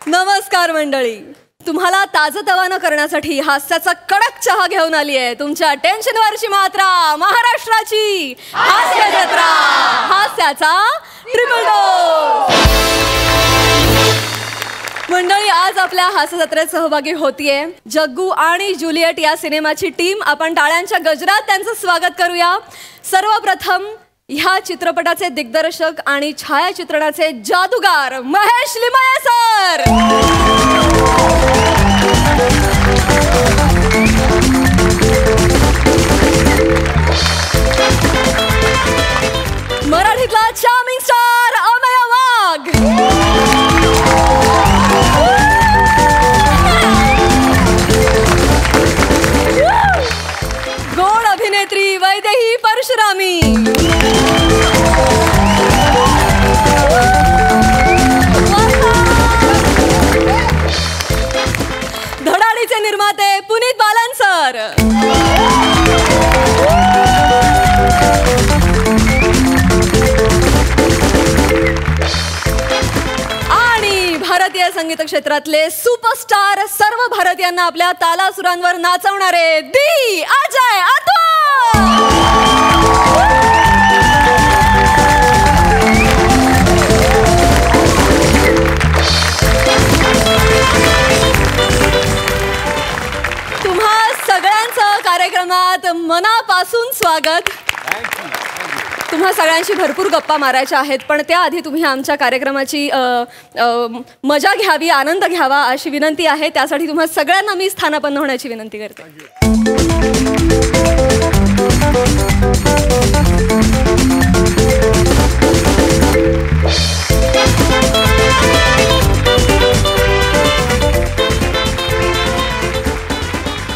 नमस्कार मंडळी, तुम्हाला ताजतवानं करण्यासाठी हास्याचा कडक चहा घेऊन आली आहे. तुमच्या टेन्शनवरची मात्रा, महाराष्ट्राची हास्य जत्रा, हास्याचा ट्रिपल डोस. मंडळी, आज आपल्या हास्य जत्रेत सहभागी होतीये जग्गू आणि जुलियट या सिनेमाची टीम. आपण टाळ्यांच्या गजरात त्यांचं स्वागत करूया. सर्वप्रथम ह्या चित्रपटाचे दिग्दर्शक आणि छायाचित्रणाचे जादूगार महेश लिमये सर. मराठीतला चार्मिंग स्टार अमेय वाघ. गोड अभिनेत्री वैदेही परशुरामी. धडाडीचे निर्माते पुनीत बालन सर. आणि भारतीय संगीत क्षेत्रातले सुपरस्टार, सर्व भारतीयांना आपल्या तालासुरांवर नाचवणारे दी अजय अतुल. तुम्हा सगळ्यांचं कार्यक्रमात मनापासून स्वागत. तुम्हा सगळ्यांशी भरपूर गप्पा मारायच्या आहेत, पण त्याआधी तुम्ही आमच्या कार्यक्रमाची मजा घ्यावी, आनंद घ्यावा अशी विनंती आहे. त्यासाठी तुम्हा सगळ्यांना मी स्थानापन्न होण्याची विनंती करते.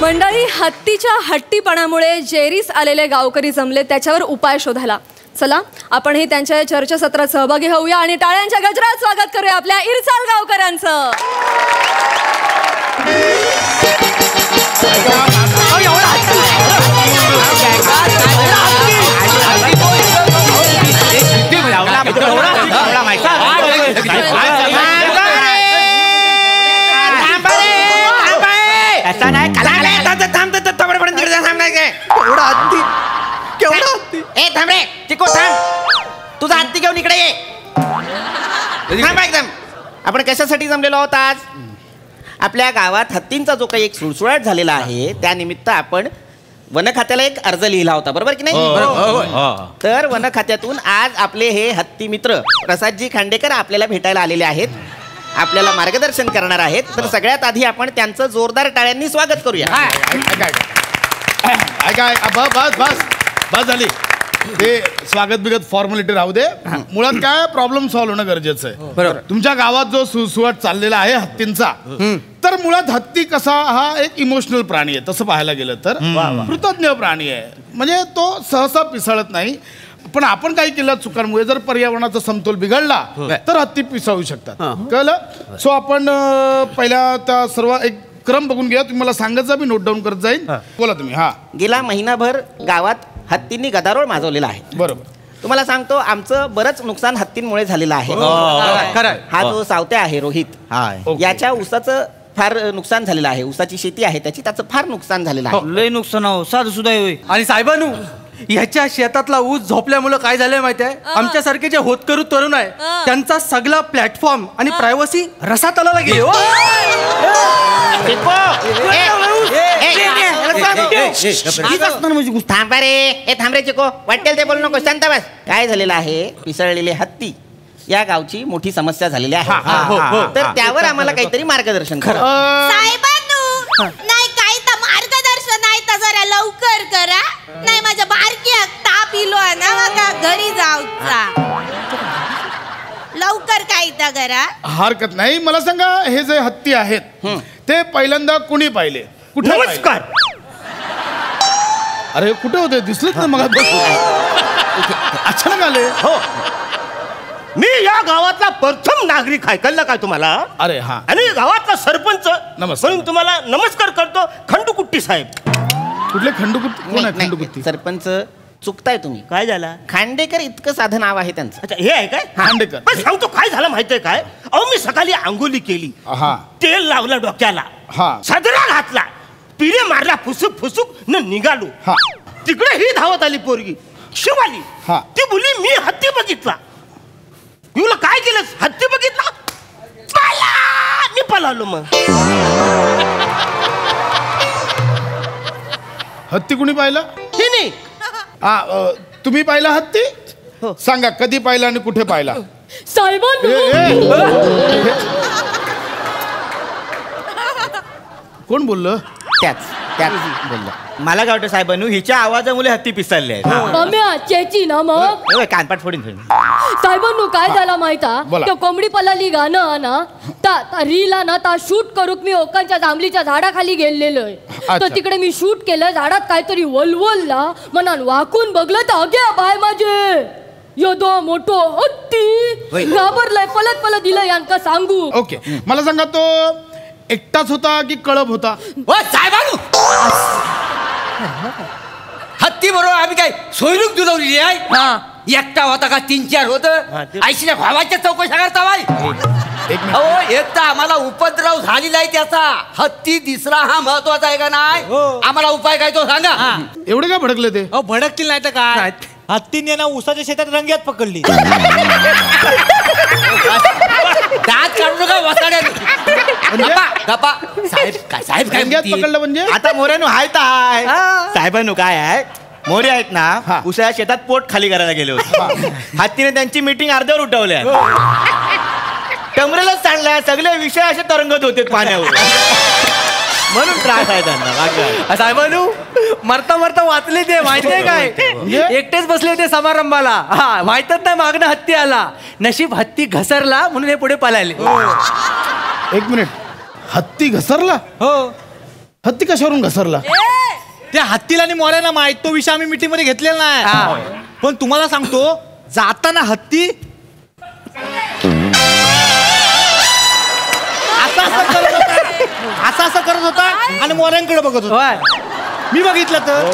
मंडळी, हत्तीच्या हट्टीपणामुळे जेरीस आलेले गावकरी जमले त्याच्यावर उपाय शोधायला. चला आपण हे त्यांच्या चर्चासत्रात सहभागी होऊया आणि टाळ्यांच्या गजरात स्वागत करूया आपल्या इरसाल गावकऱ्यांचं. तुझा हत्ती घेऊन इकडे ये. थांब एकदम. आपण कशासाठी जमलेलो आहोत आज? आपल्या गावात हत्तींचा जो काही एक सुळसुळाट झालेला आहे त्यानिमित्त आपण वन खात्याला एक अर्ज लिहिला होता, बरोबर की नाही? तर वन खात्यातून आज आपले हे हत्ती मित्र प्रसादजी खांडेकर आपल्याला भेटायला आलेले आहेत, आपल्याला मार्गदर्शन करणार आहेत. तर सगळ्यात आधी आपण त्यांचं जोरदार टाळ्यांनी स्वागत करूया. बस झाली. ते स्वागत बिगत फॉर्मॅलिटी राहू दे. मुळात काय प्रॉब्लेम सॉल्व्ह होणं गरजेचं आहे. बरोबर. तुमच्या गावात जो सुळसुळाट चाललेला आहे हत्तींचा, तर मुळात हत्ती कसा हा एक इमोशनल प्राणी आहे. तसं पाहायला गेलं तर कृतज्ञ प्राणी आहे. म्हणजे तो सहसा पिसळत नाही. पण आपण काही केलं चुकांमुळे जर पर्यावरणाचा समतोल बिघडला तर हत्ती पिसाळू शकतात. कळलं? सो आपण पहिला त्या सर्व एक क्रम बघून घ्या. तुम्ही मला सांगत जा, मी नोट डाऊन करत जाईन. बोला तुम्ही. हा, गेला महिनाभर गावात हत्तींनी गदारोळ माजवलेला आहे. बरोबर. तुम्हाला सांगतो आमचं बरंच नुकसान हत्तींमुळे झालेलं आहे. हा जो सावत्या आहे रोहित, याच्या ऊसाचं फार नुकसान झालेलं आहे. ऊसाची शेती आहे त्याची, त्याचं फार नुकसान झालेलं आहे. लय नुकसान हो, साधं सुद्धा होय. आणि साहेबांनू, ह्याच्या शेतातला ऊस झोपल्यामुळे काय झालंय माहिती आहे? आमच्यासारखे जे होतकरू तरुण आहे त्यांचा सगळा प्लॅटफॉर्म आणि प्रायव्हसी रसात आला गेली. थांब रे चिको, वाटेल ते बोलू नको, शांत बस. काय झालेलं आहे, पिसळलेले हत्ती या गावची मोठी समस्या झालेली आहे. तर त्यावर आम्हाला काहीतरी मार्गदर्शन करा. नाही काही तर मार्गदर्शन नाही तर जरा लवकर करा. नाही माझ्या बारकी ताप इलो ना, मग घरी जाऊचा. लवकर काही तर करा. हरकत नाही. मला सांगा, हे जे हत्ती आहेत ते पहिल्यांदा कुणी पाहिले? कुठे? नमस्कार. अरे कुठे होते? दिसलेच ना मग. अचानक आले. हो, मी या गावातला प्रथम नागरिक आहे. कळलं काय तुम्हाला? अरे हा. आणि गावातला सरपंच नमस्कार. म्हणून तुम्हाला नमस्कार करतो. खंडूकुट्टी साहेब. कुठले खंडूकुट्टी? कोण आहे खंडूकुट्टी? सरपंच चुकताय तुम्ही. काय झाला? खांडेकर इतकं साधं नाव आहे त्यांचं. अच्छा हे आहे काय? खांडेकर. पण सांगतो काय झालं माहितीये काय? अहो मी सकाळी आंघोळी केली, हा तेल लावलं डोक्याला, हा सदरा घातला, पिरे मारला, फुसुक फुसुक न निघालो. हा तिकडे ही धावत आली पोरगी शिवाली. हा. ती बोली मी हत्ती बघितला. मी बोला काय केलं? हत्ती बघितला, पाला! मी पळालो. मग हत्ती कुणी पाहिलं? हे नाही तुम्ही पाहिला हत्ती? हो. सांगा कधी पाहिला आणि कुठे पाहिला? साहेबांनो कोण बोललं? त्याच बोललं. मला काय वाटतं साहेबांनू, हिच्या आवाजामुळे हत्ती पिसाळले आहेत. मम्या चेची ना मग कानपाट फोडीन. साहेबांनो काय झाला माहिता? बोला. तो कोंबडी पलाली गाणं ना ता रीला ना ता शूट करूक मी ओकांच्या जांभलीच्या झाडाखाली गेलेलोय. तर अच्छा. तिकडे मी शूट केलं, झाडात काहीतरी वलवलला, मनान वाकून बघलं तर अगे बाय माझे योदो मोठो हत्ती घाबरलाय, पलत पलत दिलं यांका सांगू. ओके मला सांगा तो एकटाच होता की कळप होता? साहेबांनो हत्ती बरोबर आम्ही काय सोयरूक दुलवली आहे? एकटा होता का 3-4 होत? आईशीच्या भावाच्या चौकशा करता बाई. एक मिनिट. अहो एक तर आम्हाला उपद्रव झालेला आहे त्याचा. हत्ती दिसरा हा महत्वाचा आहे का नाही? आम्हाला उपाय काय तो सांगा. एवढे काय भडकले ते? भडकतील नाही तर काय? हत्तीने ना उसाच्या शेतात रंग्यात पकडली. दात काढू नका वसाड्याने. गप्पा गप्पा. साहेब काय साहेब काय रंग्यात म्हणतील? पकडलं म्हणजे? आता मोऱ्यानो हाय ताय. साहेबांनू काय आहे, मोरे आहेत ना हा. उसाच्या शेतात पोट खाली करायला गेले होते. हत्तीने त्यांची मीटिंग अर्ध्यावर उठवल्या. कमरेलाच सांडल्या, सगळे विषय असे तरंगत होते पाण्यावर. म्हणून त्रास आहे त्यांना. बाकी काय. साहेबांनू मरता मरता वाचले ते माहितीये काय? एकटेच बसले ते समारंभाला. हा माहितच नाही मागणं हत्ती आला. नशीब हत्ती घसरला म्हणून हे पुढे पळाले. एक मिनिट. हत्ती घसरला? हो हत्ती कशावरून घसरला? त्या हत्तीला आणि मोऱ्याला माहित, तो विषय आम्ही मीटिंग मध्ये घेतलेला नाही. पण तुम्हाला सांगतो, जाताना हत्ती असं करत होता आणि मोऱ्यांकडे बघत होता. मी बघितलं तर.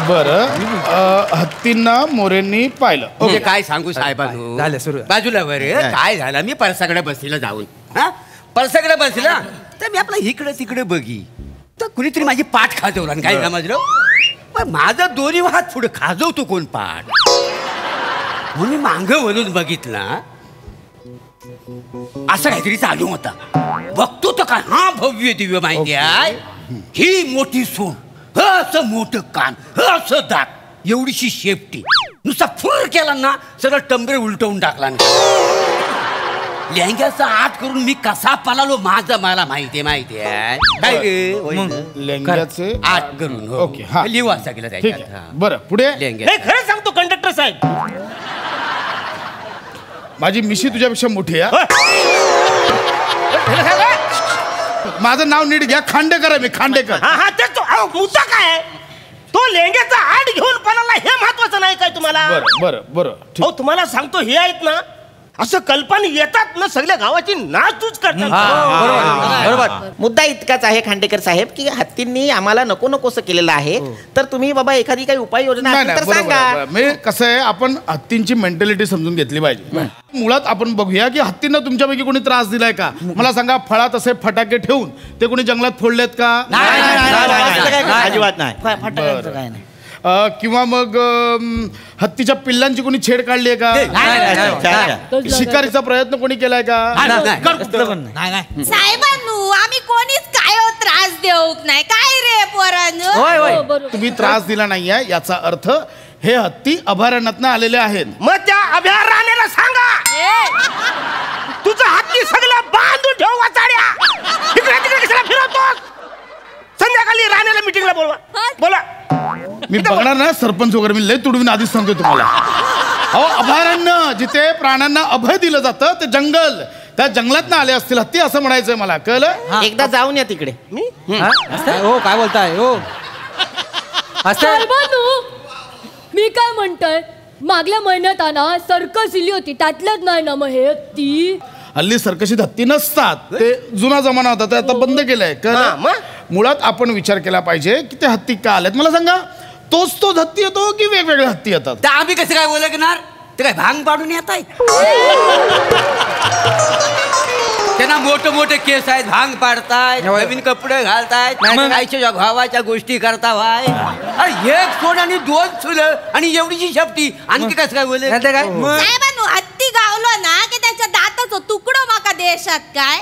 बरं हत्तींना मोरेंनी पाहिलं. म्हणजे काय सांगू साहेबांनो, झालं सुरू. बाजूला बरं काय झालं, मी परसाकडे बसलेला जाऊन परसाकडे बसला तर मी आपला इकडे तिकडे बघी तर कुणीतरी माझी पाठ खाजवला. आणि काय समजलं, पण माझा दोन्ही हात पुढे खाजवतो कोण पाठ. म्हणून मी मांग वळून बघितला, असं काहीतरी चालू होता. बघतो तर काय, हा भव्य दिव्य माहिती आहे, ही मोठी सून, असं मोठं कान, असं दात, एवढीशी शेपटी, नुसता फुर केला ना सगळं टंबरे उलटवून टाकला. लेंग्याचा आत करून मी कसा पळालो माझं मला माहिती आहे. काय रे लेंग्याचे आत करून. हो. ओके, हा. लिहू असा केला ठीक त्याच्यात. आहे. हा. बरं पुढे. लेंग्या हे खरं सांगतो कंडक्टर साहेब. माझी मिशी तुझ्यापेक्षा मोठी आहे. माझं नाव नीट घ्या. खांडेकर आहे मी, खांडेकर. हा हा तेच तो. अहो, मुद्दा काय आहे? तो लेंग्याचा आड घेऊन पळाला हे महत्वाचं नाही काय तुम्हाला? बरं बरं बरं ठीक. अहो तुम्हाला सांगतो, हे आहेत ना असं कल्पना येतात ना सगळ्या गावाची नाचूच करतात. बरोबर. मुद्दा इतकाच आहे खांडेकर साहेब की हत्तींनी आम्हाला नको नकोसं केलेलं आहे. तर तुम्ही बाबा एखादी काही उपाययोजना नाही असेल नाही तर बरोबर सांगा. आहे. म्हणजे कसं आहे, आपण हत्तींची मेंटॅलिटी समजून घेतली पाहिजे. मुळात आपण बघूया की हत्तींना तुमच्यापैकी कोणी त्रास दिलाय का? मला सांगा, फळात असे फटाके ठेवून ते कोणी जंगलात फोडलेत का? अजिबात नाही. फटाक्यांचं काय नाही. किंवा मग हत्तीच्या पिल्लांची कोणी छेड काढली आहे का? शिकारीचा प्रयत्न कोणी केलाय का? नाही साहेबांनो आम्ही कोणीच काय त्रास देऊक नाही. काय रे पोरांनो? होय होय. तुम्ही त्रास दिला नाहीये याचा अर्थ हे हत्ती अभयारण्यातनं आलेले आहेत. मग त्या अभयारण्याला सांगा तुझं हत्ती सगळं बांधून ठेव वाचाड्या. इकडे तिकडे कशाला फिरवतोस? संध्याकाळी राण्याला मीटिंगला बोलवा. बोला. मी बघणार ना सरपंच वगैरे, मी लय तुडवीन आधीच सांगतो तुम्हाला. अहो अभयारण्य जिथे प्राण्यांना अभय दिलं जातं ते जंगल, त्या जंगलात आले असतील हत्ती असं म्हणायचंय मला. कळलं? एकदा जाऊन या तिकडे. हो काय बोलताय? हो साहेबांनो मी काय म्हणतोय, मागल्या महिन्यात ना सर्कस दिली होती, त्यातलंच नाही ना मग हे हत्ती? हल्ली सर्कशीत हत्ती नसतात, ते जुना जमाना होता, ते आता बंद केलंय. हा, मग? मुळात आपण विचार केला पाहिजे की ते हत्ती का आलेत. मला सांगा, तोच हत्ती येतो की वेगवेगळे हत्ती येतात? तर आम्ही कसं काय ओळखणार? ते काय भांग पाडून येत आहेत? त्यांना मोठे मोठे केस आहेत, भांग पाडतायत, नवीन कपडे घालतायत, आईच्या भावाच्या गोष्टी करता भाई. अरे एक सोड आणि 2 चुलं आणि एवढीची शेपटी, आणखी कसं काय बोले? साहेबांनो, हत्ती गावलो ना की त्याच्या दाताचं तुकडो माका देशात काय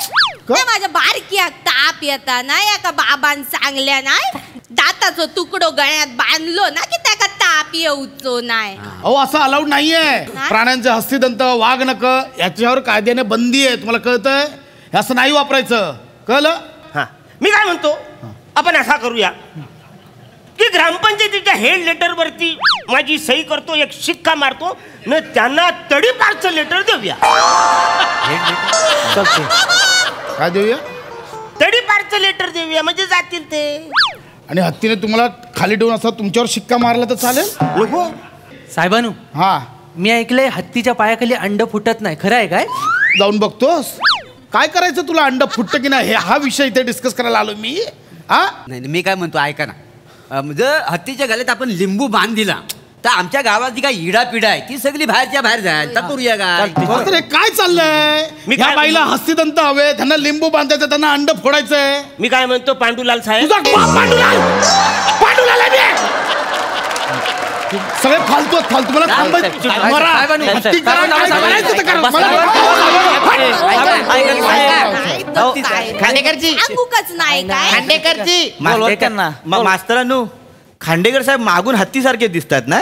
माझ्या बारक्याक ताप येता ना एका बाबान सांगल्या नाही दाताचं तुकडो गळ्यात बांधलो ना की त्याका ताप येऊचो नाही. अहो असं अलाउड नाहीये. प्राण्यांचे हस्तिदंत, वाघ नख याच्यावर कायद्याने बंदी आहे. तुम्हाला कळतंय? असं नाही वापरायचं, कळलं? हा, मी काय म्हणतो, आपण असा करूया की ग्रामपंचायतीच्या हेड लेटर वरती माझी सही करतो, एक शिक्का मारतो न त्यांना तडीपारचं लेटर देऊया. काय देऊया? तडीपारचं लेटर देऊया, म्हणजे जातील ते. आणि हत्तीने तुम्हाला खाली ठेवून असं तुमच्यावर शिक्का मारला तर चालेल? नको. साहेबानू, हा, मी ऐकलंय हत्तीच्या पायाखाली अंड फुटत नाही, खरं आहे काय? जाऊन बघतोस? काय करायचं तुला? अंड फुटतं की नाही हा विषय इथे डिस्कस करायला आलो मी. हा नाही, मी काय म्हणतो ऐका ना, जर हत्तीच्या गळ्यात आपण लिंबू बांध दिला तर आमच्या गावात जी काही इडापिडा आहे ती सगळी बाहेरच्या बाहेर जाईल. तर करूया काय? काय चाललंय? ह्या बाईला हस्तिदंत हवे, त्यांना लिंबू बांधायचं, त्यांना अंड फोडायचंय. मी काय म्हणतो पांडुलाल साहेब, पांडुलाल आहे मी. सगळे फालतू फालतू मला खांडेकरजी, खांडेकरजी, मास्तरांनो, खांडेकर साहेब मागून हत्तीसारखे दिसतात ना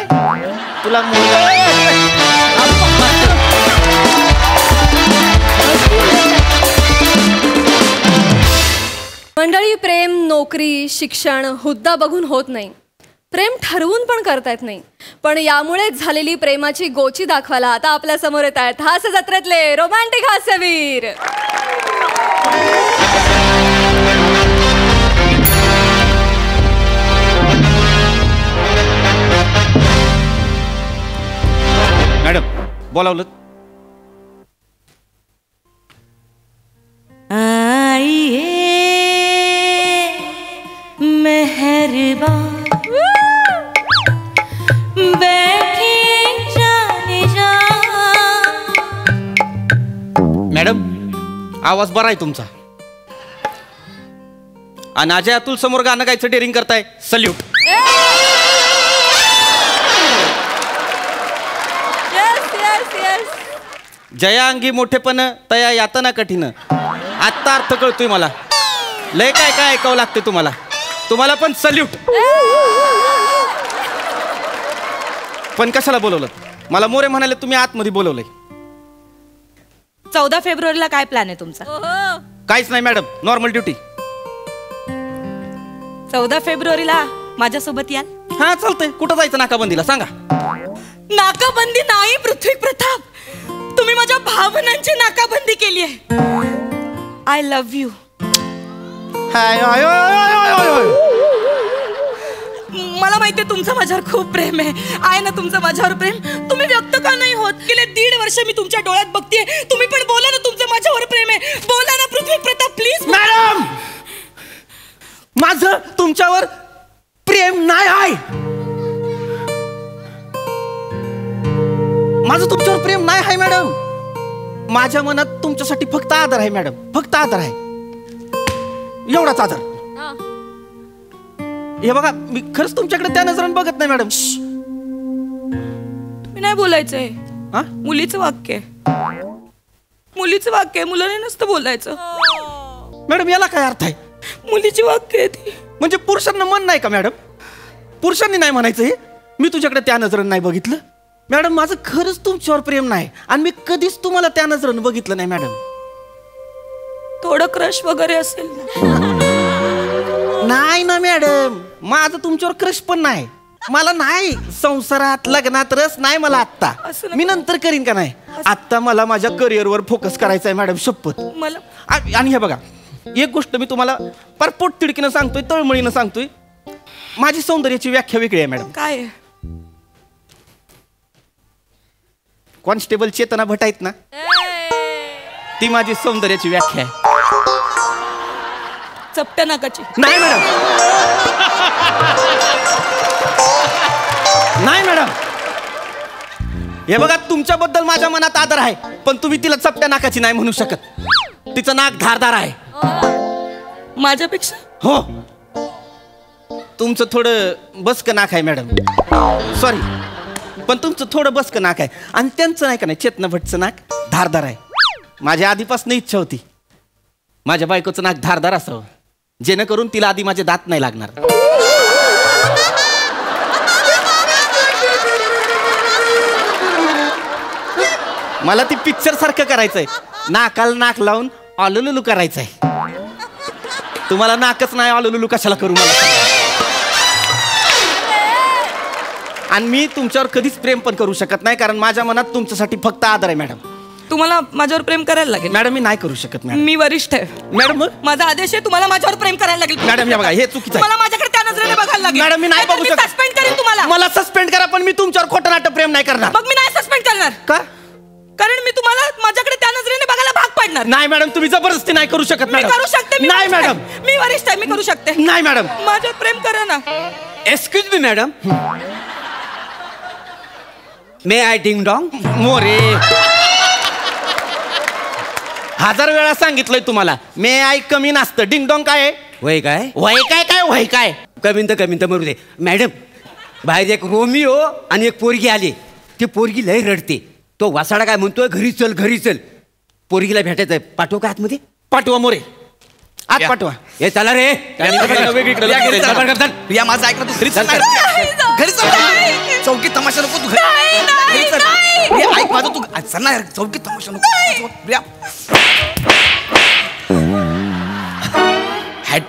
तुला? मंडळी, प्रेम नोकरी शिक्षण हुद्दा बघून होत नाही, प्रेम ठरवून पण करता येत नाही. पण यामुळेच झालेली प्रेमाची गोची दाखवायला आता आपल्या समोर येत आहेत हास्य जत्रेतले रोमॅन्टिक हास्यवीर. मॅडम बोलावलं? मेहरबान मॅडम, आवाज बरा आहे तुमचा. आणि अजय अतुल समोर गाणं गायचं डेअरिंग करताय, सल्यूट. जया अंगी मोठेपण तया यातना कठीण. आत्ता अर्थ कळतोय मला. लय काय काय ऐकावं लागते तुम्हाला. तुम्हाला पण सल्यूट. पण कशाला बोलवलं? मला मोरे म्हणाले तुम्ही आतमध्ये बोलवलंय. 14 फेब्रुवारीला काय प्लॅन आहे तुमचा? काहीच नाही मॅडम, नॉर्मल ड्युटी. 14 फेब्रुवारीला माझ्यासोबत याल? हा चालतंय. कुठं जायचं नाकाबंदीला सांगा? नाकाबंदी नाही पृथ्वी प्रताप, तुम्ही माझ्या भावनांची नाकाबंदी केली आहे. I love you. मला माहितीये तुमचं माझ्यावर खूप प्रेम आहे. आहे ना तुमचं माझ्यावर प्रेम? तुम्ही व्यक्त का नाही होत? गेले 1.5 वर्ष मी तुमच्या डोळ्यात बघतेय. तुम्ही पण बोला ना, तुमचं माझ्यावर प्रेम आहे. बोला ना पृथ्वी प्रताप प्लीज. मॅडम, माझं तुमच्यावर प्रेम नाही आहे. माझं तुमच्यावर प्रेम नाही आहे मॅडम. माझ्या मनात तुमच्यासाठी फक्त आदर आहे मॅडम, फक्त आदर आहे. एवढाच आदर. हे बघा, मी खरंच तुमच्याकडे त्या नजरेने बघत नाही मॅडम. तुम्ही नाही बोलायचंय. मुलीचं वाक्य आहे, मुलीचं वाक्य आहे, मुलाने नसतं बोलायचं. मॅडम याला काय अर्थ आहे? मुलीची वाक्य आहे ती. म्हणजे पुरुषांना मन नाही का मॅडम? पुरुषांनी नाही म्हणायचं हे? मी तुझ्याकडे त्या नजरेने नाही बघितलं मॅडम. माझं खरंच तुमच्यावर प्रेम नाही आणि मी कधीच तुम्हाला त्या नजरेने बघितलं नाही मॅडम. थोडं क्रश वगैरे असेल नाही ना मॅडम, माझं तुमच्यावर क्रश पण नाही. मला नाही संसारात लग्नात रस नाही मला आत्ता. मी नंतर करीन का नाही. आत्ता मला माझ्या करिअरवर फोकस करायचा आहे मॅडम, शपथ मला. आणि हे बघा, एक गोष्ट मी तुम्हाला फार पोटतिडकीनं सांगतोय, तळमळीनं सांगतोय. माझी सौंदर्याची व्याख्या वेगळी आहे मॅडम. काय? कॉन्स्टेबल चेतना भट आहेत ना, ती माझी सौंदर्याची व्याख्या आहे. चपट्या नाकाची. नाही मॅडम, नाही मॅडम. हे बघा, तुमच्याबद्दल माझ्या मनात आदर आहे, पण तुम्ही तिला चपट्या नाकाची नाही म्हणू शकत. तिचं नाक धारदार आहे. माझ्यापेक्षा? हो, तुमचं थोडं बसकं नाक आहे मॅडम. सॉरी, पण तुमचं थोडं बसकं नाक आहे. आणि त्यांचं नाही का नाही, चेतना भट्टचं नाक धारदार आहे. माझ्या आधीपासून इच्छा होती माझ्या बायकोचं नाक धारदार असावं, जेणेकरून तिला आधी माझे दात नाही लागणार. मला ती पिक्चर सारखं करायचंय, नाकाला नाक लावून ऑलुलुलू करायचंय. तुम्हाला नाकच नाही, ऑलुलुलू कशाला करू मला. आणि मी तुमच्यावर कधीच प्रेम पण करू शकत नाही, कारण माझ्या मनात तुमच्यासाठी फक्त आदर आहे मॅडम. तुम्हाला माझ्यावर प्रेम करायला लागेल. मॅडम मी नाही करू शकत मॅडम. मी वरिष्ठ आहे मॅडम. माझा आदेश आहे, तुम्हाला माझ्यावर प्रेम करायला लागेल. मॅडम हे बघा, हे चुकीचं मला आहे. माझ्याकडे त्या नजरेने बघायला लागेल. मॅडम मी नाही बघू शकत. सस्पेंड करेन तुम्हाला. मला सस्पेंड करा, पण मी तुमच्यावर खोटं नाटक प्रेम नाही करणार. मग मी नाही सस्पेंड करणार. का? कारण मी तुम्हाला माझ्याकडे त्या नजरेने बघायला भाग पाडणार. नाही मॅडम, तुम्ही जबरदस्ती नाही करू शकत. मी मॅडम करू शकते. नाही मॅडम, मी वरिष्ठ आहे, मी करू शकते. नाही मॅडम. माझ्यावर प्रेम करा ना. Excuse me madam, may I ding dong? More, 1000 वेळा सांगितलंय तुम्हाला, मे आय कमी नसतं. डिंग डॉंग काय आहे? वय काय? वय काय काय वय काय? कमीन तर मरू दे. मॅडम, बाहेर एक रोमिओ आणि एक पोरगी आली. ती पोरगी लय रडते. तो वासाडा काय म्हणतोय, घरी चल घरी चल. पोरगीला भेटायचंय, पाठवू का आतमध्ये? पाठवा मोरे, आत पाठवा. हे चला रे. प्रिया माझं ऐक ना, तू घरी चल ना. घरी चल. चौकीत तमाशा नको तू. घरी चल. प्रिया ऐक माझं, तू चल ना यार, चौकीत तमाशा नको. प्रिया,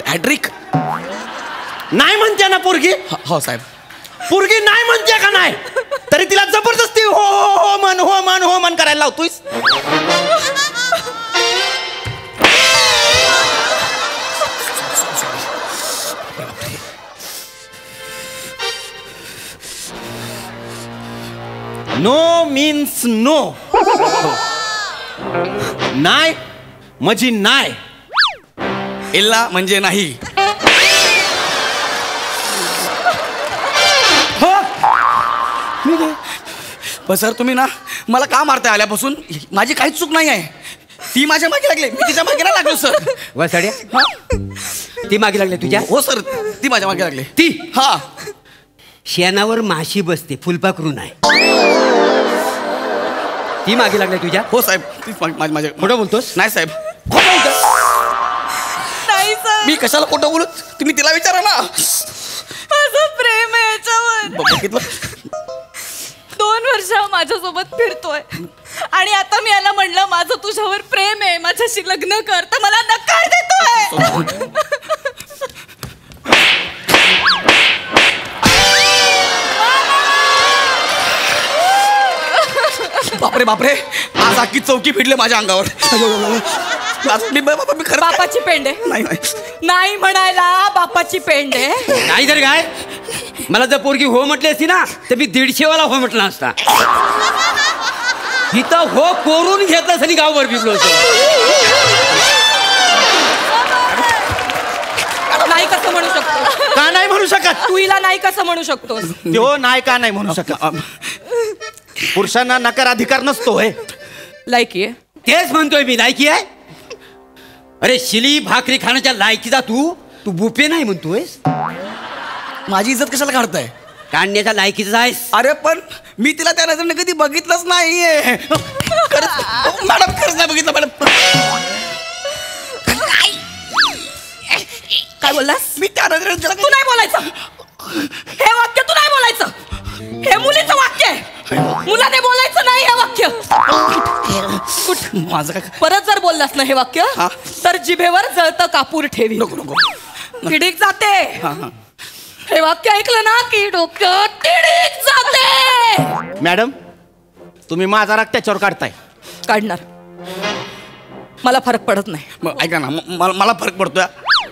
हॅड्रिक नाही म्हणते ना पोरगी? हो साहेब. पोरगी नाही म्हणते का नाही, तरी तिला जबरदस्ती हो हो हो मन हो मन हो मन करायला लावतोयस. No means no. नाही म्हणजे नाही. इल्ला म्हणजे नाही. पण सर तुम्ही ना मला का मारताय आल्यापासून? माझी काहीच चूक नाही आहे. ती माझ्या मागे लागली, मी तिच्या मागे नाही लागलो सर. वासाड्या, ती मागे लागली तुझ्या? हो सर, ती माझ्या मागे लागली. ती? हा. शेणावर माशी बसते, फुलपाखरू नाही. ती मागे लागली तुझ्या? हो साहेब, ती माझ्या. खोटं बोलतोस? नाही साहेब, नाही सर, मी कशाला खोटं बोलत? तुम्ही तिला विचारा ना. माझं प्रेम आहे याच्यावर. बघितलं, 2 वर्ष माझ्यासोबत फिरतोय आणि आता मी याला म्हणलं माझं तुझ्यावर प्रेम आहे, माझ्याशी लग्न कर, तर मला नकार देतोय. बापरे बापरे, आज अख्खी चौकी फिरले माझ्या अंगावर. मी खरं बापाची पेंड आहे. नाही नाही म्हणायला बापाची पेंड आहे. नाही तर काय, मला जर पोरगी हो म्हटली असती ना, तर मी 150 वाला हो म्हटला असता. इथं हो कोरून घेतलं आणि गावभर फिरलो असतो. नाही कसं म्हणू शकतो? का नाही म्हणू शकत? तू हिला नाही कसं म्हणू शकतोस? तो नाही का नाही म्हणू शकत? पुरुषांना नकार अधिकार नसतोय. लायकी आहे. तेच म्हणतोय मी, लायकी आहे. अरे शिली भाकरी खाण्याच्या लायकीचा तू बुफे नाही म्हणतोयस? माझी इज्जत कशाला काढताय? काढण्याच्या लायकीचा आहेस. अरे पण मी तिला त्या नजरेने कधी बघितलंच नाहीये. मॅडम खरंच नाही बघितलं मॅडम. काय बोललास? मी त्या नजरेने तू नाही बोलायचं. हे वाक्य तू नाही बोलायचं. हे मुलीचं वाक्य आहे. मुलाने बोलायचं नाही हे वाक्य. माझं काय? परत जर बोललास ना हे वाक्य, तर जिभेवर जळतं कापूर ठेवी. नको नको, तिडीक जाते. हे वाक्य ऐकलं ना की डोक्यात तिडीक जाते. मॅडम, तुम्ही माझा राग त्याच्यावर काढताय. काढणार. मला फरक पडत नाही. मग ऐका ना, मला फरक पडतोय.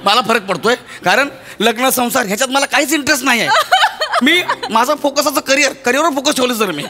मला फरक पडतोय कारण लग्न संसार ह्याच्यात मला काहीच इंटरेस्ट नाही आहे. मी माझा फोकसाचं करिअरवर फोकस ठेवलं सर मी.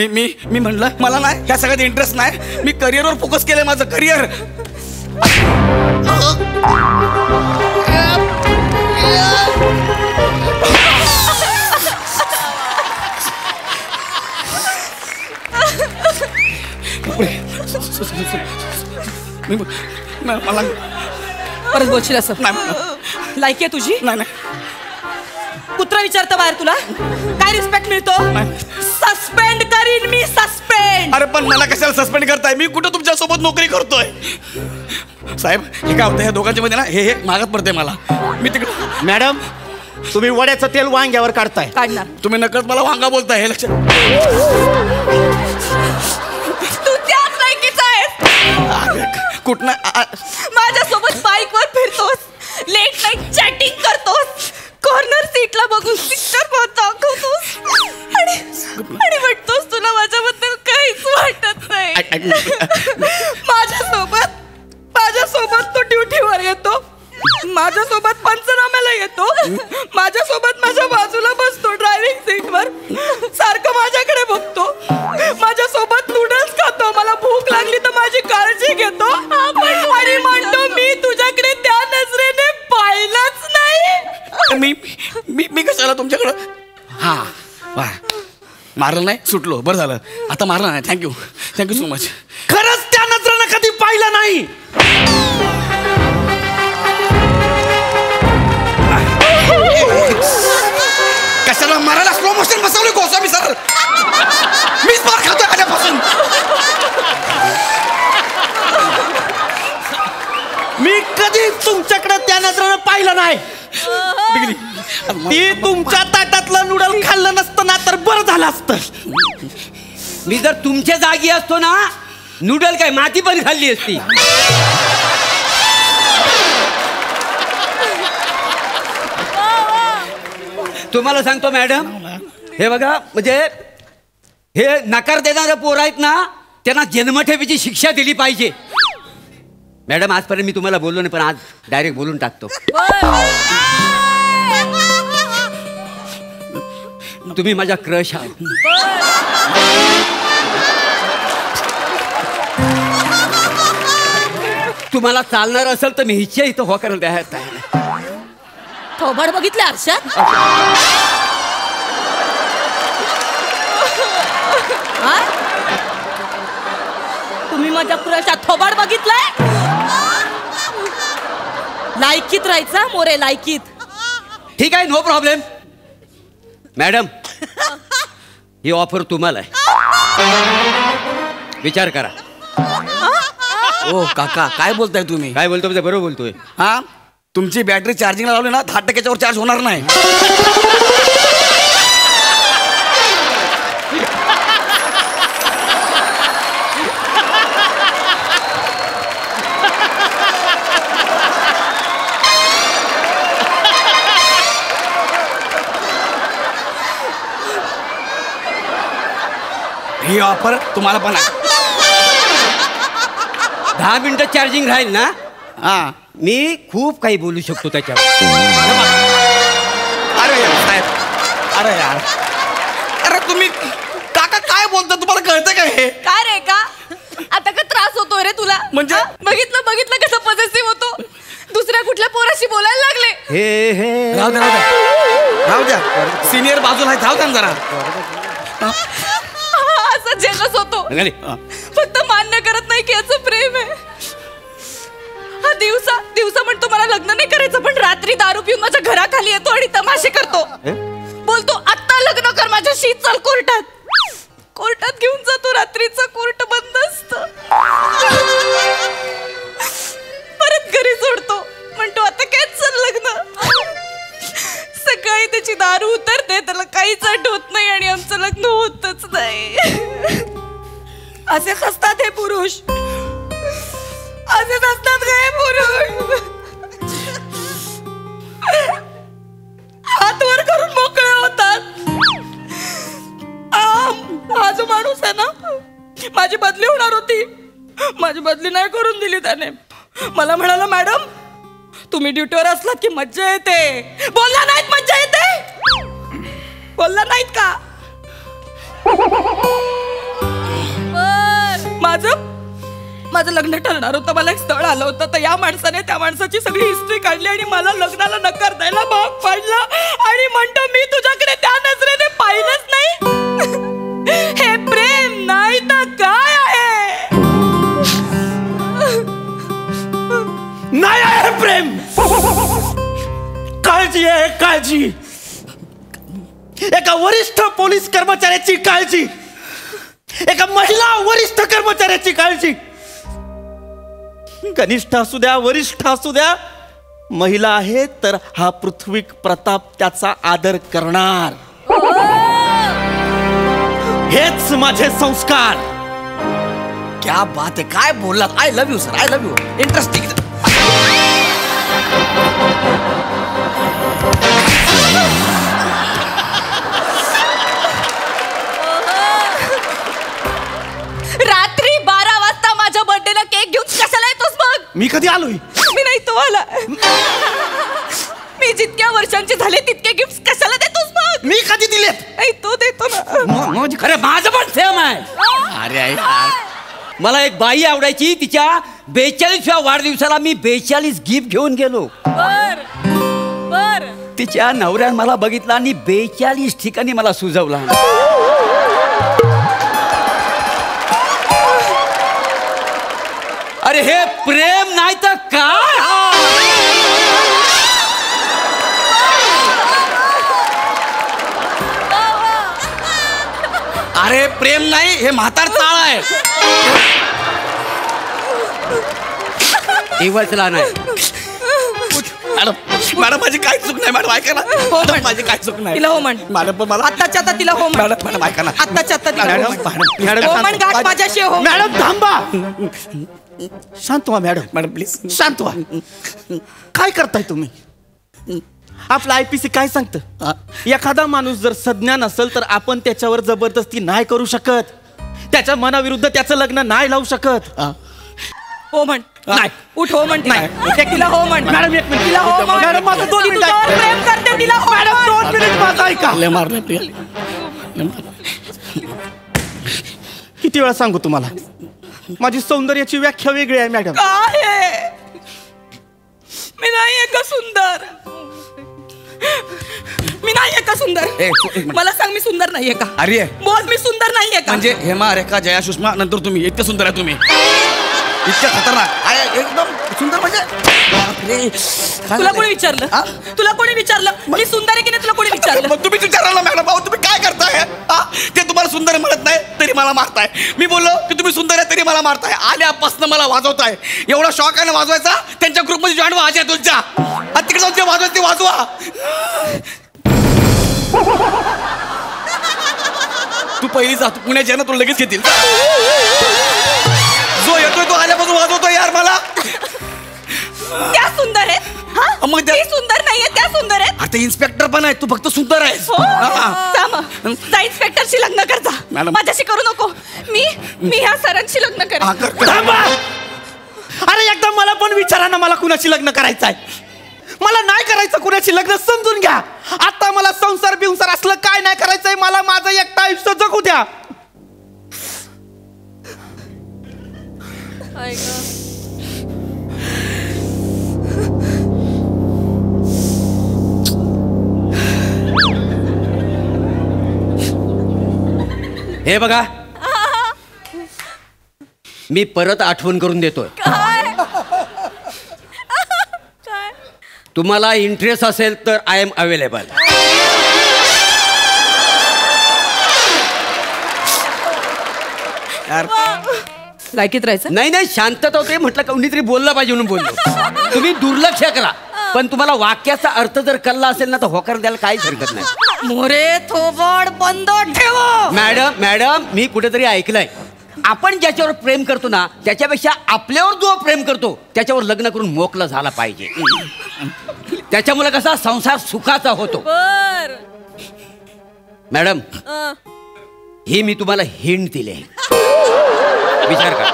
मी म्हणलं मला नाही ह्या सगळ्यात इंटरेस्ट नाही. मी करिअरवर फोकस केलंय, माझं करिअर. मला परत बोलशील असं? नाही. लायकी आहे तुझी? नाही. कुत्रा विचारतं बाहेर तुला काय रिस्पेक्ट मिळतो? सस्पेंड करीन मी, सस्पेंड. अरे पण मला कशाला सस्पेंड करताय? मी कुठं तुमच्या सोबत नोकरी करतोय? साहेब हे काय होतं, ह्या दोघांच्या मध्ये ना हे मागत पडते मला. मी तिकडे. मॅडम तुम्ही वड्याचं तेल वांग्यावर काढताय. काढणार. तुम्ही नकळत मला वांगा बोलताय, हे लक्षात. तू त्याच लायकीचा आहेस. कुठनं माझ्यासोबत बाईकवर फिरतोस, लेट नाईट चॅटिंग करतोस, कॉर्नर सीटला बघून पिक्चर दाखवतोस आणि वाटतोस तुला माझ्याबद्दल काहीच वाटत नाही. माझ्यासोबत तो ड्युटीवर येतो, माझ्यासोबत पंचनाम्याला येतो, माझ्यासोबत माझ्या बाजूला बसतो ड्रायव्हिंग सीटवर, सारखं माझ्याकडे बघतो, माझ्यासोबत नूडल्स खातो, मला भूक लागली तर माझी काळजी घेतो आणि म्हणतो मी तुझ्याकडे त्या नजरेने पाहिलंच नाही. मी कशाला तुमच्याकडं? हा वा, मारलं नाही, सुटलो, बरं झालं. आता मारलं नाही. Thank you so much. खरंच त्या नजरेनं कधी पाहिलं नाही. कशाला मारायला स्लो मोशन बसवलं गोसावी सर? मीच मार खातोय आल्यापासून. मी कधी तुमच्याकडे त्या नजरेनं पाहिलं नाही. ती तुमच्या ताटातलं नूडल खाल्लं नसतं ना तर बरं झालं असतं. मी जर तुमच्या जागी असतो ना, नूडल काय माती पण खाल्ली असती. तुम्हाला सांगतो मॅडम, हे बघा, म्हणजे हे नकार देणारे पोर आहेत ना, त्यांना जन्मठेपेची शिक्षा दिली पाहिजे. मॅडम आजपर्यंत मी तुम्हाला बोललो नाही, पण आज डायरेक्ट बोलून टाकतो. तुम्ही माझा क्रश आहात. तुम्हाला चालणार असेल तर मी हिच्या इथं हो करायला द्या. थोबाड बघितलं आरशात? तुम्ही माझ्या पुराशात थोबाड बघितलंय? लायकीत राहायचा मोरे, लायकीत. ठीक आहे, नो प्रॉब्लेम. मॅडम ही ऑफर तुम्हाला आहे, विचार करा. ओ काका काय बोलताय तुम्ही? काय बोलतो बरोबर बोलतोय. हा, तुमची बॅटरी चार्जिंगला लावली ना 10%वर चार्ज होणार नाही. ही ऑफर तुम्हाला पण आहे. 10 मिनिटं चार्जिंग राहील ना, हा, मी खूप काही बोलू शकतो त्याच्यावर. अरे यार साहेब, अरे यार, अरे तुम्ही काका काय बोलता? तुम्हाला कळतं का हे? काय रे का आता का त्रास होतोय रे तुला? म्हणजे? बघितलं कसं पॉझिटिव्ह होतो. दुसऱ्या कुठल्या पोराशी बोलायला लागले. हे राहू द्या, सिनियर बाजूला आहे, जाऊ द्या जरा. असं जेलस होतो, फक्त मान्य करत नाही की याचं प्रेम आहे. हा दिवसा म्हणतो मला लग्न नाही करायचं, पण रात्री दारू पिऊन माझ्या घराखाली येतो आणि तमाशे करतो. बोलतो आत्ता लग्न कर माझ्याशी, चल कोर्टात घेऊन जातो. रात्रीचं कोर्ट बंद असतं, परत घरी सोडतो. म्हणतो आता कॅन्सल लग्न. सकाळी त्याची दारू उतरते, त्याला काहीच आठवत नाही आणि आमचं लग्न होतच नाही. असेच असतात हे पुरुष, असेच असतात हे पुरुष. हात वर करून मोकळे होतात. हा जो माणूस आहे ना, माझी बदली होणार होती, माझी बदली नाही करून दिली त्याने. मला म्हणाला मॅडम तुम्ही ड्युटीवर असलात की मज्जा येते. बोलला नाहीत मज्जा येते, बोलला नाहीत का? माझं लग्न ठरणार होतं. मला एक स्थळ आलं होतं, तर या माणसाने त्या माणसाची सगळी हिस्ट्री काढली आणि मला लग्नाला नकार द्यायला भाग पडला आणि म्हणतो मी तुझ्याकडे त्या नजरेने पाहिलंच नाही. हे प्रेम नाही तर काय आहे? नाही आहे प्रेम, काळजी आहे काळजी. एका वरिष्ठ पोलीस कर्मचाऱ्याची काळजी, एका महिला वरिष्ठ कर्मचाऱ्याची काळजी. कनिष्ठ असू द्या वरिष्ठ असू द्या, महिला आहे तर हा पृथ्वी प्रताप त्याचा आदर करणार. हेच माझे संस्कार. क्या बात आहे, काय बोललात. I love you sir, I love you. Interesting. रात्री 12 वाजता माझ्या बर्थडेला केक घेऊन कशाला येतोस मग? मी कधी आलोय? मी नाही तो आला. मी जितक्या वर्षांचे झाले तितके गिफ्ट कशाला देतोस मग? मी कधी दिलेत? नाही तो देतो ना. अरे माझं पण सेम आहे. अरे यार, मला एक बाई आवडायची, तिच्या 42व्या वाढदिवसाला मी 42 गिफ्ट घेऊन गेलो. बर तिच्या नवऱ्यानं मला बघितला आणि 42 ठिकाणी मला सुजवला. अरे हे प्रेम नाही तर काय? अरे प्रेम नाही, हे म्हातार चाळ आहे. इवचला नाही. मॅडम मॅडम माझी काय चूक नाही मॅडम, ऐका ना. माझी काय चूक नाही. तिला हो म्हण. मॅडम पण मला आत्ताच्या आता तिला हो म्हण. मॅडम मॅडम ऐका ना. आत्ताच्या आता तिला हो मॅडम म्हण. मॅडम हो म्हण, गाठ माझ्याशी हो. मॅडम थांबा. शांत व्हा मॅडम. मॅडम प्लीज शांत व्हा. काय करताय तुम्ही? आपलं IPC काय सांगतं? एखादा माणूस जर सज्ञान असेल तर आपण त्याच्यावर जबरदस्ती नाही करू शकत. त्याच्या मनाविरुद्ध त्याचं लग्न नाही लावू शकत. हो म्हण. नाही. उठ हो म्हण. नाही. तिला हो म्हण. मॅडम एक मिनिट. तिला हो म्हण. मॅडम माझं 2 ती मिनिट तुझ्यावर प्रेम करते, तिला हो मॅडम म्हण. 2 मिनिट माझं ऐका. मारले किती वेळा सांगू तुम्हाला, माझी सौंदर्याची व्याख्या वेगळी आहे मॅडम. काय आहे? मी नाहीये का सुंदर? मी नाहीये का सुंदर? मला सांग, मी सुंदर नाहीये का? अरे बोल, मी सुंदर नाहीये का? म्हणजे हेमा रेखा जया सुषमा नंतर तुम्ही इतकं सुंदर आहे. तुम्ही इतकं खतरनाक आहे, एकदम सुंदर. म्हणजे तुला कोणी विचारलं? तुला कोणी विचारलं मी सुंदर आहे की नाही? तुला कोणी विचारलं? मग तुम्ही विचारलं मॅडम. भाऊ तुम्ही काय करताय? ते तुम्हाला सुंदर म्हणत नाही तरी मला मारताय. मी बोललो की तुम्ही सुंदर आहे तरी मला मारताय. आल्यापासून मला वाजवताय. एवढा शॉक आहे ना वाजवायचा. त्यांच्या ग्रुपमध्ये जॉईन व्हा. अजय तुमच्या तिकडे जाऊन ते वाजवायचं ते वाजवा. तू पहिली जा, तू पुण्याची आहे ना, तुला लगेच घेतील. जो येतोय तो आल्यापासून वाजवतोय यार मला. त्या सुंदर आहेत. मग ती सुंदर नाहीये, त्या सुंदर आहेत. आता इन्स्पेक्टर पण आहे, तू फक्त सुंदर आहेस. जा इन्स्पेक्टरशी लग्न कर जा. मॅडम. माझ्याशी करू नको. मी ह्या सरांशी लग्न करेन. थांबा. अरे एकदा मला पण विचारा ना, मला कुणाशी लग्न करायचं आहे. मला नाही करायचं कुणाशी लग्न, समजून घ्या. आता मला संसार बिंसार असलं काय नाही करायचंय. मला माझं एकटा आयुष्य जगू द्या. हे बघा, मी परत आठवण करून देतोय. तुम्हाला इंटरेस्ट असेल तर आय एम अवेलेबल. लायकीत राहायचं नाही नाही, शांतता होते. म्हटलं कोणीतरी बोललं पाहिजे म्हणून बोललो. तुम्ही दुर्लक्ष करा, पण तुम्हाला वाक्याचा अर्थ जर कळला असेल ना तर होकार द्यायला काहीच हरकत नाही. मोरे थोबड बंद ठेव. मॅडम मी कुठेतरी ऐकलंय, आपण ज्याच्यावर प्रेम करतो ना त्याच्यापेक्षा आपल्यावर जो प्रेम करतो त्याच्यावर लग्न करून मोकळं झाला पाहिजे. त्याच्यामुळे कसा संसार सुखाचा होतो. मॅडम ही मी तुम्हाला हिंट दिले, विचार करा.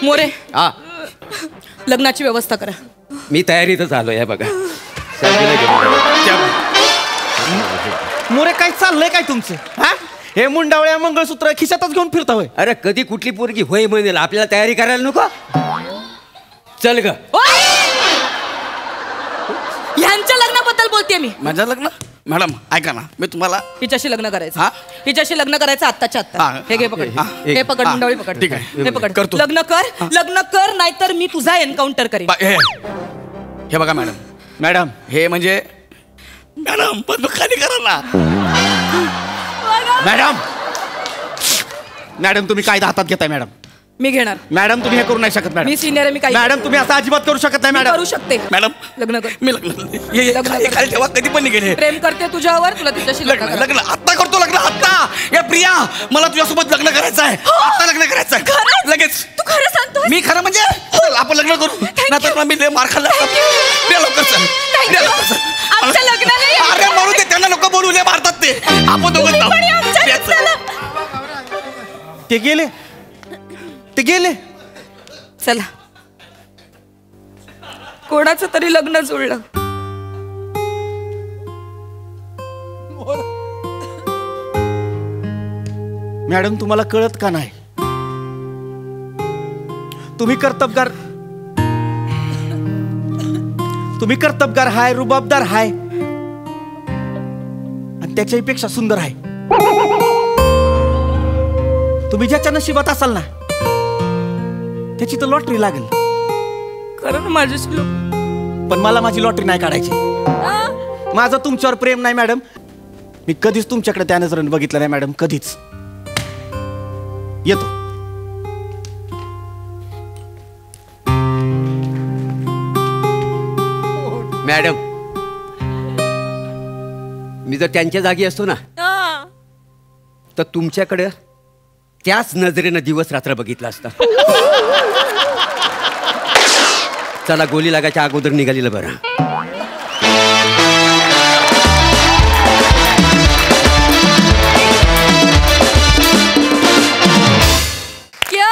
मोरे हा, लग्नाची व्यवस्था करा. मी तयारीतच आलोय बघा. मोरे काय चाललंय काय तुमचं? हा, हे मुंडावळ्या मंगळसूत्र खिशातच घेऊन फिरता होय? अरे कधी कुठली पोरगी होय म्हणेल, आपल्याला तयारी करायला नको. चल ग. ह्यांच्या लग्नाबद्दल बोलते मी. माझं लग्न? मॅडम ऐका ना, मी तुम्हाला हिच्याशी लग्न करायचं. हा? हिच्याशी लग्न करायचं आत्ताच्या आत्ता. हा. हे घे पकड. हा. हे पकड मुंडावळी पकड. ठीक आहे. हे पकड. करतो. लग्न कर नाहीतर मी तुझा एन्काउंटर करेन. हे बघा मॅडम, मॅडम हे म्हणजे मॅडम पण खाली करा ना. मॅडम मॅडम तुम्ही कायदा हातात घेताय मॅडम. मी घेणार. मॅडम तुम्ही हे करू नाही शकत मॅडम. मी सिनियर आहे. मी काय मॅडम तुम्ही असं अजिबात करू शकत नाही मॅडम. करू शकते. मॅडम लग्न कर. मी लग्न खाली ठेवा, कधी पण निघेल. प्रेम करते तुझ्यावर, तुला तिच्याशी लग्न लग्न करायचं. लग्न आत्ता करतो. लग्न आत्ता. या प्रिया, मला तुझ्यासोबत लग्न करायचं आहे. आत्ता लग्न करायचं आहे लगेच. तू खरं सांगतो? मी खरं म्हणजे चल, आपण लग्न करू. नाहीतर मी लय मार खाल्ला. लवकर चल. आमच्या लग्नाला अरे मारू दे, त्यांना नको बोलू, लय मारतात ते. आपण दोघं ते गेले. चला, कोणाचं तरी लग्न जुळलं. मॅडम तुम्हाला कळत का नाही? तुम्ही कर्तबगार हाय, रुबाबदार हाय आणि त्याच्यापेक्षा सुंदर आहे. तुम्ही ज्याच्या नशिबात असाल ना त्याची तर लॉटरी लागेल. खरं ना माझ्याशी पण मला माझी लॉटरी नाही काढायची. माझं तुमच्यावर प्रेम नाही मॅडम. मी कधीच तुमच्याकडे त्या नजरेने बघितलं नाही मॅडम, कधीच. येतो. मॅडम, मी जर त्यांच्या जागी असतो ना तर तुमच्याकडे त्याच नजरेनं दिवस रात्र बघितला असता. चला, गोली लागायच्या अगोदर निघालेलं बरं. क्या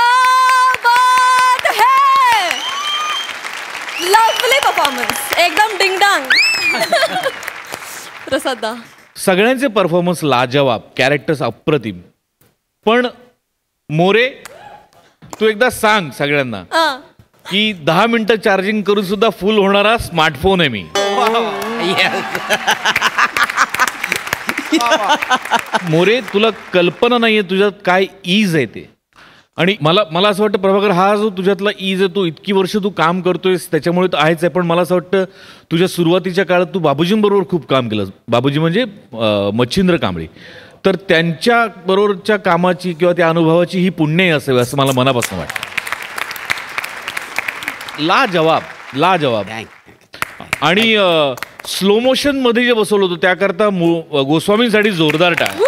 बात है! लवली परफॉर्मन्स, एकदम डिंगडांग. प्रसादा, सगळ्यांचे परफॉर्मन्स लाजवाब, कॅरेक्टर्स अप्रतिम. पण मोरे, तू एकदा सांग सगळ्यांना की 10 मिनिटं चार्जिंग करून सुद्धा फुल होणारा स्मार्टफोन आहे मी. मोरे, तुला कल्पना नाहीये तुझ्यात काय ईज आहे ते. आणि मला असं वाटतं प्रभाकर, हा जो तुझ्यातला ईज आहे तो इतकी वर्ष तू काम करतोयस त्याच्यामुळे तो आहेच आहे. पण मला असं वाटतं तुझ्या सुरुवातीच्या काळात तू बाबूजींबरोबर खूप काम केलं. बाबूजी म्हणजे मच्छिंद्र कांबळे. तर त्यांच्या बरोबरच्या कामाची किंवा त्या अनुभवाची ही पुण्य असावी असं मला मनापासून वाटतं. लाजवाब. आणि स्लो मोशन मध्ये जे बसवलं होतं त्याकरता गोस्वामींसाठी जोरदार टाळ.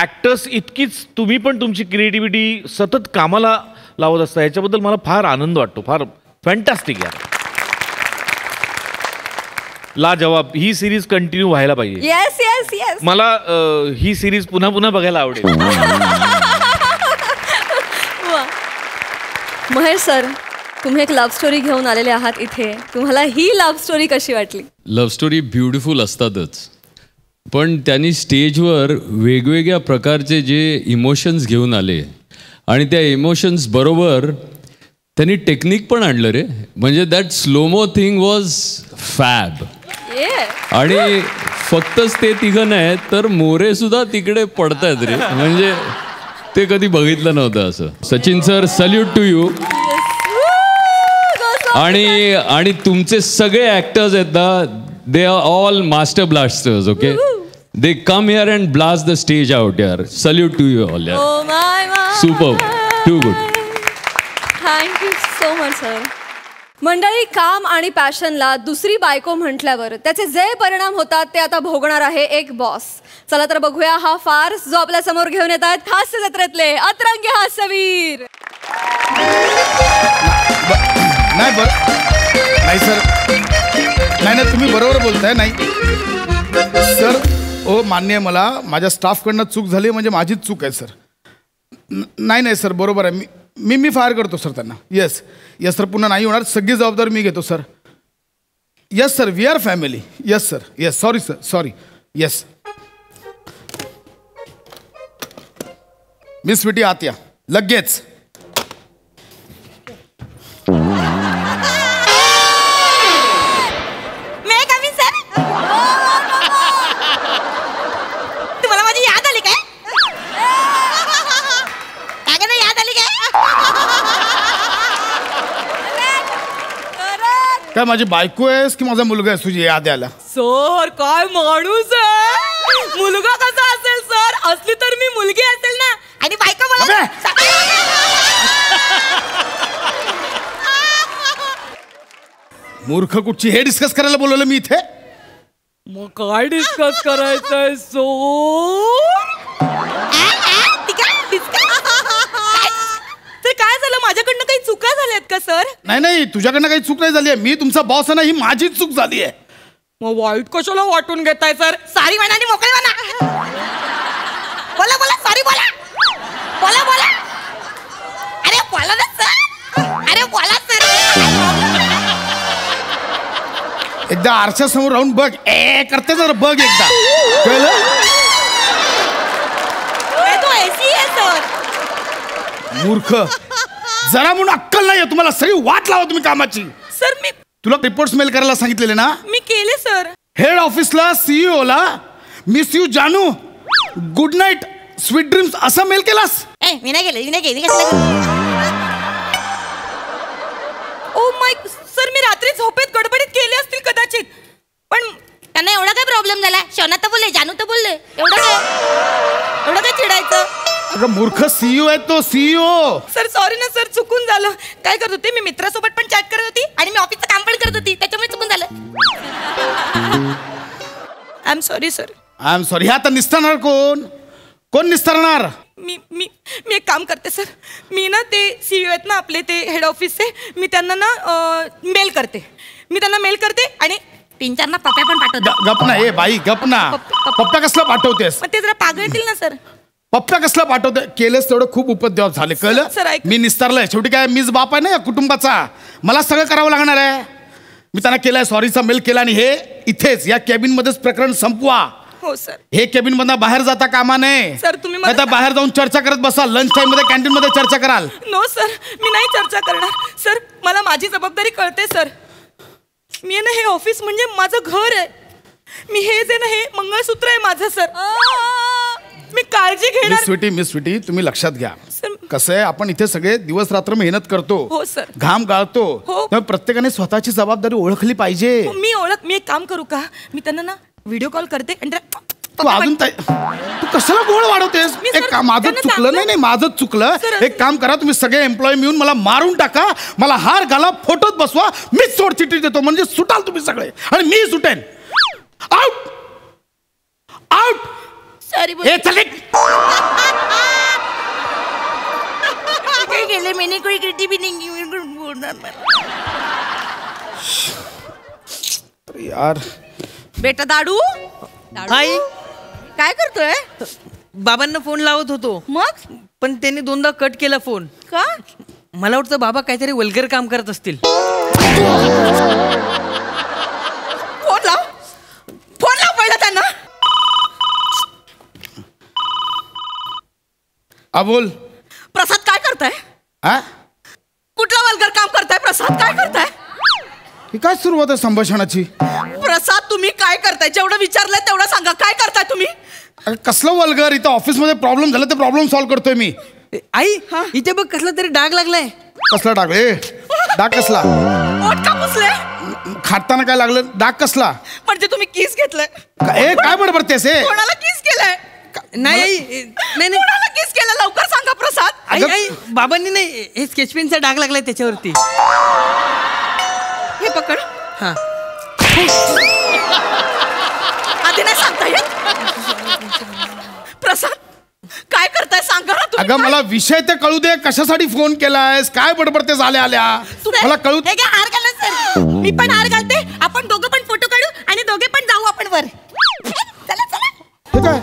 ऍक्टर्स इतकीच तुम्ही पण तुमची क्रिएटिव्हिटी सतत कामाला लावत असता, याच्याबद्दल मला फार आनंद वाटतो. फार फॅन्टॅस्टिक यार. लाजवाब. ही सिरीज कंटिन्यू व्हायला पाहिजे. Yes yes yes. मला ही सिरीज पुन्हा पुन्हा बघायला आवडेल. महेश सर, तुम्ही एक लव्ह स्टोरी घेऊन आलेले आहात इथे. तुम्हाला ही लव्ह स्टोरी कशी वाटली? लव्ह स्टोरी ब्युटिफुल असतातच, पण त्यांनी स्टेजवर वेगवेगळ्या प्रकारचे जे इमोशन्स घेऊन आले आणि त्या इमोशन्स बरोबर त्यांनी टेक्निक पण आणलं रे. म्हणजे that slomo thing was fab. आणि फक्तच ते तिघं नाही तर मोरे सुद्धा तिकडे पडतायत रे. म्हणजे ते कधी बघितलं नव्हतं असं. Sachin sir, salute to you. आणि तुमचे सगळे ऍक्टर्स आहेत ना, they are all master blasters. Okay, they come here and blast the stage out यार. सल्यूट टू यू ऑल यार. Super, too good. Thank you so much sir. मंडळी, काम आणि पॅशनला दुसरी बायको म्हटल्यावर त्याचे जे परिणाम होतात ते आता भोगणार आहे एक बॉस. चला तर बघूया हा फार्स जो आपल्या समोर घेऊन येत आहेत हास्य जत्रेतले अतरंगी हास्यवीर. नाही सर, नाही तुम्ही बरोबर बोलताय. नाही सर, ओ मान्य आहे, मला माझ्या स्टाफकडनं चूक झाली म्हणजे माझीच चूक आहे सर. नाही सर, बरोबर आहे. मी फायर करतो सर त्यांना. येस येस सर, पुन्हा नाही होणार. सगळी जबाबदारी मी घेतो सर. Yes sir, we are family. Yes sir, yes. Sorry sir, sorry. Yes miss Sweety आत या लगेच. तुम्हाला माझी याद आली काय? याद आली काय माझी बायको आहेस की माझा मुलगा आहेस तुझी याद यायला? सर काय माणूस आहे. मुलगा कसा असेल सर? असली तर मी मुलगी असेल ना. आणि बायको मला मूर्ख कुठची हे डिस्कस करायला बोलवलं मी इथे? मग काय डिस्कस करायचंय सो? तर काय झालं? माझ्याकडनं काही चुका झाल्यात का सर? नाही तुझ्याकडनं काही चूक नाही झाली आहे. मी तुमचा बॉस आहे ना, ही माझी चूक झाली आहे. मग वाईट कशाला वाटून घेताय सर? सॉरी म्हणा आणि मोकळे म्हणा. बोला बोला, सॉरी बोला. बोला बोला. अरे बोला ना सर. अरे बोला सर. एकदा आरशा समोर राहून बघ. करते जरा बघ एकदा. कळलं? तो ऐसी आहे सर. मूर्ख. जरा म्हणून अक्कल नाही तुम्हाला. सगळी वाट लावा तुम्ही कामाची. सर मी तुला रिपोर्ट्स मेल करायला सांगितलेले ना? मी केले सर. हेड ऑफिसला, सीईओ ला मिस यू जानू, गुड नाईट, स्वीट ड्रीम्स असा मेल केलास? मी नाही केलं. ओ माय सर, मी रात्री झोपेत गडबडीत केले असतील कदाचित. पण त्यांना एवढा काय प्रॉब्लेम झाला? शोना तर बोलले, जानू तर बोलले. एवढं काय चिडायचं? अगं मूर्ख, सीईओ आहे तो, सीईओ. सर सॉरी ना सर, चुकून झालं. काय करत होते मी? मित्रासोबत पण चॅट करत होती आणि मी ऑफिसचं काम पण करत होती, त्याच्यामुळे चुकून झालं. I am sorry sir. I am sorry. हे आता निस्तारणार कोण निस्तारणार? मी एक काम करते सर. मी ना ते सीईओ आहेत ना आपले, ते हेड ऑफिसचे, मी त्यांना ना मेल करते. आणि 3-4 ना पप्प्या पण पाठवतो. गप ना. ए बाई गप ना. पप्प्या कसला पाठवतेस? मग ते जरा पागळतील ना सर. पप्प्या कसला पाठवते? केलंस तेवढं खूप उपद्व्याप झाले. सर, कळलं? ऐक. मी निस्तारलंय. शेवटी काय मीच बाप आहे ना या कुटुंबाचा. मला सगळं करावं लागणार आहे. मी त्यांना केलाय, सॉरीचा मेल केला. आणि हे इथेच या केबिन मध्येच प्रकरण संपवा. हो सर. हे केबिन मधनं बाहेर जाता कामा नये. सर तुम्ही नाही तर बाहेर जाऊन चर्चा करत बसाल. लंच टाइम मध्ये कॅन्टीन मध्ये चर्चा कराल. नो सर, मी नाही चर्चा करणार. सर मला माझी जबाबदारी कळते सर. मी आहे ना, हे ऑफिस म्हणजे माझं घर आहे. मी हे जे ना, हे मंगळसूत्र आहे माझं सर. मी काळजी घेणार. मिस स्वीटी तुम्ही लक्षात घ्या. सर. कसं आहे, आपण इथे सगळे दिवस रात्र मेहनत करतो. हो सर. घाम गाळतो. हो. त्यामुळे प्रत्येकाने स्वतःची जबाबदारी ओळखली पाहिजे. मी एक काम करू का? मी त्यांना ना व्हिडिओ कॉल करते आणि तू अजून तू कशाला गोळ वाढवतेस? माझं चुकलं. नाही माझंच चुकलं. एक काम करा, तुम्ही सगळे एम्प्लॉई मिळून मला मारून टाका. मला हार घाला, फोटोत बसवा. मीच सोड चिठ्ठी देतो, म्हणजे सुटाल तुम्ही सगळे आणि मी सुटेन. Out out. सॉरी हे चले. काय केलं मैंने? कोई गिट्टी भी नहीं बोलणार मला. यार बेटा दाडू. हाय. काय करतोय? बाबांना फोन लावत होतो. मग पण त्यांनी 2दा कट केला फोन. का? मला वाटतं बाबा काहीतरी वल्गर काम करत असतील. फोन लाव पहिला त्यांना. बोल. प्रसाद काय करताय? कुठला वल्गर काम करताय प्रसाद? काय करताय? ही काय सुरुवात आहे संभाषणाची? प्रसाद तुम्ही काय करताय? जेवढं विचारलंय तेवढं सांगा. काय करताय तुम्ही? कसलं वल्गर? इथं ऑफिस मध्ये प्रॉब्लेम झाला, ते प्रॉब्लेम सॉल्व्ह करतोय मी. आई इथे बघ कसला तरी डाग लागलाय. कसला डाग? डाग कसला? ओठ का पुसले? खाताना काय लागलं? डाग कसला? म्हणजे तुम्ही किस घेतलंय? काय बडबडतेस? कोणाला किस केलंय? नाही कोणाला किस केलं? लवकर सांगा प्रसाद. आई बाबांनी नाही, हे स्केच पेनचा डाग लागलाय त्याच्यावरती. हे पकड. हा. आधी नाही सांगता येत? प्रसाद काय करताय सांगा ना तुम्ही. अगं मला विषय ते कळू दे. कशासाठी फोन केलायस? काय बडबडतेस आल्या मला कळू. हे काय हार घाला सर? मी पण हार घालते. आपण दोघं पण फोटो काढू आणि दोघे पण जाऊ आपण वर. चला चला. हे काय?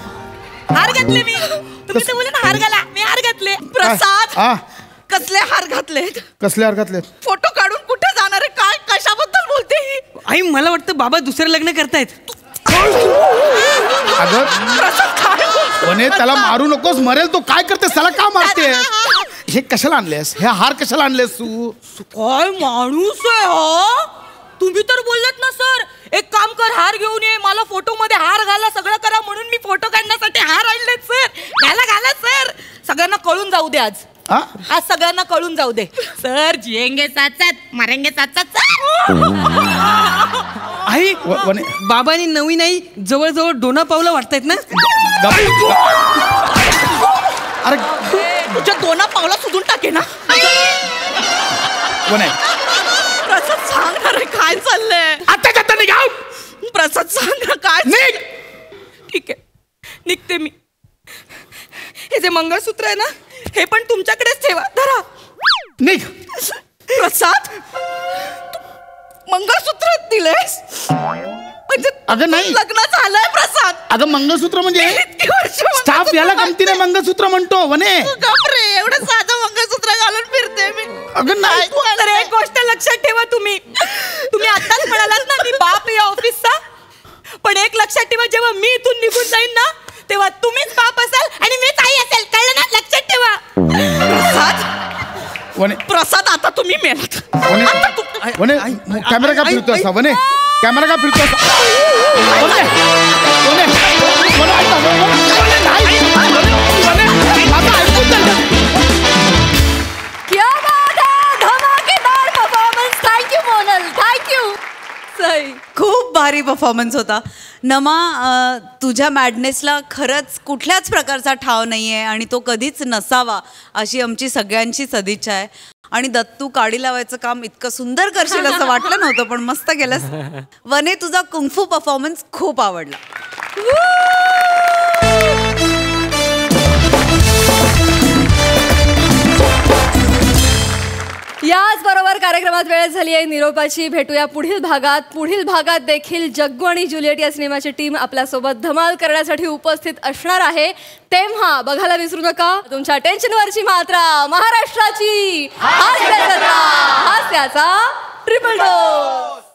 हार घातले मी. तुम्ही तर बोले ना हार घाला. मी हार घातले. प्रसाद कसले अर्घातलेत. कसल्या अर्घातले? फोटो काढून कुठे जाणार आहे? काय कशाबद्दल बोलते ही? आई मला वाटतं बाबा दुसरं लग्न करतायत. अगं वने त्याला मारू नकोस, मरेल तो. काय करतेस त्याला? का मारतेस? हे कशाला आणलेस? हे हार कशाला आणलेस तू? काय माणूस आहे हो? तुम्ही तर बोललात ना सर, एक काम कर, हार घेऊन ये, मला फोटो मध्ये हार घाला, सगळं करा, म्हणून मी फोटो काढण्यासाठी हार आणलेत सर. घाला घाला सर, सगळ्यांना कळून जाऊ दे आज. आज सगळ्यांना कळून जाऊ दे सर. जिएंगे साथ साथ मरेंगे साथ साथ. आई बाबांनी नवीन आई जवळजवळ डोना पावलं वाटतायत ना. अरे तुझ्या दोना पावला सुधून टाके ना. प्रसाद सांग रे काय चाललंय? आता जाता निघा. प्रसाद सांग ना काय. निघ. ठीक आहे निघते मी. हे जे मंगळसूत्र आहे ना, हे पण तुमच्याकडेच ठेवा. धरा. निघ. प्रसाद मंगळसूत्र दिलेस म्हणजे? अगं नाही, लग्न झालंय प्रसाद. अगं मंगळसूत्र म्हणजे स्टाफ याला गमतीने मंगळसूत्र म्हणतो. वने गपरे, एवढं साधं मंगळसूत्र घालून फिरते मी. अगं नाही. तर एक गोष्ट लक्षात ठेवा, तुम्ही आताच म्हणालात ना मी बाप या ऑफिसचा, पण एक लक्षात ठेवा, जेव्हा मी इथून निघून जाईन ना, तेव्हा तुम्हीच बाप असाल आणि मीच आई असेल. कळलं ना? लक्षात ठेवा. प्रसाद आता तुम्ही मेलात. वने कॅमेरा का फिरतो असा? वने कॅमेरा का फिरतो असा? क्या बात है, धमाकेदार परफॉर्मन्स. Thank you Monal, thank you. खूप भारी परफॉर्मन्स होता. नमा, तुझ्या मॅडनेसला खरंच कुठल्याच प्रकारचा ठाव नाही आहे आणि तो कधीच नसावा अशी आमची सगळ्यांची सदिच्छा आहे. आणि दत्तू काडी लावायचं काम इतकं सुंदर करशील असं वाटलं नव्हतं, पण मस्त केलंस. वने, तुझा कुंगफू परफॉर्मन्स खूप आवडला. याच बरोबर कार्यक्रमात वेळ झाली आहे निरोपाची. भेटूया पुढील भागात. पुढील भागात देखील जग्गू आणि जुलियट या सिनेमाची टीम आपल्यासोबत धमाल करण्यासाठी उपस्थित असणार आहे. तेव्हा बघायला विसरू नका तुमच्या टेन्शनवरची मात्रा, महाराष्ट्राची हास्याचा ट्रिपल डोस.